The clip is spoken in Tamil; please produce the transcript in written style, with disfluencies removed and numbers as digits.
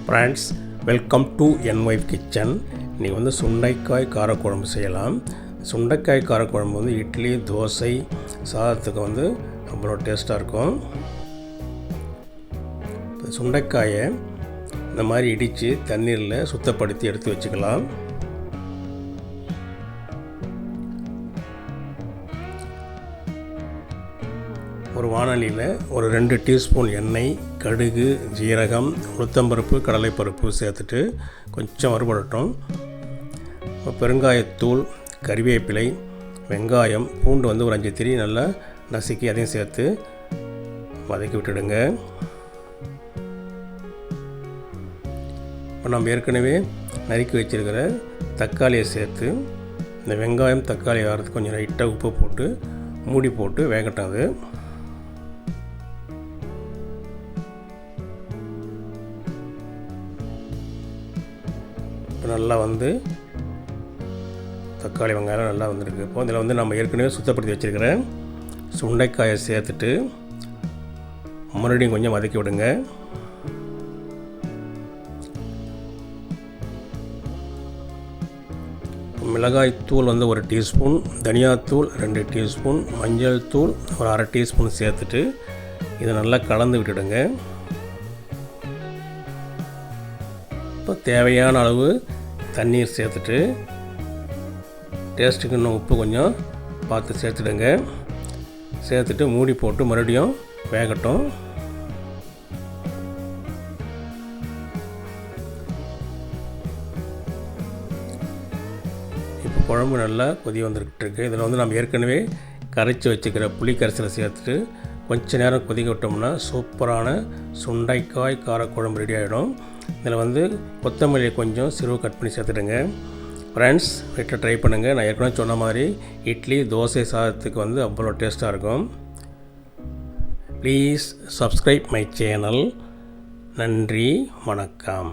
Friends, welcome to N wife kitchen. இன்றைக்கி வந்து சுண்டைக்காய் காரக்குழம்பு செய்யலாம். சுண்டைக்காய் காரக்குழம்பு வந்து இட்லி, தோசை, சாதத்துக்கு வந்து அவ்வளோ டேஸ்ட்டாக இருக்கும். சுண்டைக்காயை இந்த மாதிரி இடித்து தண்ணீரில் சுத்தப்படுத்தி எடுத்து வச்சுக்கலாம். ஒரு வாணலியில் ஒரு 2 டீஸ்பூன் எண்ணெய், கடுகு, ஜீரகம், உளுத்தம்பருப்பு, கடலைப்பருப்பு சேர்த்துட்டு கொஞ்சம் வறுபடட்டும். பெருங்காயத்தூள், கறிவேப்பிலை, வெங்காயம், பூண்டு வந்து ஒரு 5 திரி நல்லா நசுக்கி அதையும் சேர்த்து வதக்கி விட்டுடுங்க. இப்போ நம்ம ஏற்கனவே நறுக்கி வச்சுருக்கிற தக்காளியை சேர்த்து இந்த வெங்காயம் தக்காளி ஆகிறதுக்கு கொஞ்சம் லைட்டாக உப்பு போட்டு மூடி போட்டு வேகட்டும். அது நல்லா வந்து தக்காளி வெங்காயம் நல்லா வந்துருக்கு. இப்போ இதில் வந்து நம்ம ஏற்கனவே சுத்தப்படுத்தி வச்சுருக்கிறேன் சுண்டைக்காயை சேர்த்துட்டு மறுபடியும் கொஞ்சம் வதக்கி விடுங்க. மிளகாய் தூள் வந்து 1 டீஸ்பூன், தனியாத்தூள் 2 டீஸ்பூன், மஞ்சள் தூள் ஒரு 1/2 டீஸ்பூன் சேர்த்துட்டு இதை நல்லா கலந்து விட்டுடுங்க. இப்போ தேவையான அளவு தண்ணீர் சேர்த்துட்டு டேஸ்ட்டுக்கு இன்னும் உப்பு கொஞ்சம் பார்த்து சேர்த்துடுங்க. சேர்த்துட்டு மூடி போட்டு மறுபடியும் வேகட்டும். இப்போ குழம்பு நல்லா கொதி வந்துருக்கு. இதில் வந்து நம்ம ஏற்கனவே கரைச்சி வச்சுக்கிற புளி கரைசலை சேர்த்துட்டு கொஞ்சம் நேரம் கொதிக்க விட்டோம்னா சூப்பரான சுண்டைக்காய் காரக்குழம்பு ரெடி ஆகிடும். இதில் வந்து கொத்தமல்லி கொஞ்சம் சிறுவை கட் பண்ணி சேர்த்துடுங்க. ஃப்ரெண்ட்ஸ், வீட்டில் ட்ரை பண்ணுங்கள். நான் ஏற்கனவே சொன்ன மாதிரி இட்லி, தோசை, சாதத்துக்கு வந்து அவ்வளோ டேஸ்ட்டாக இருக்கும். Please subscribe my channel. நன்றி, வணக்கம்.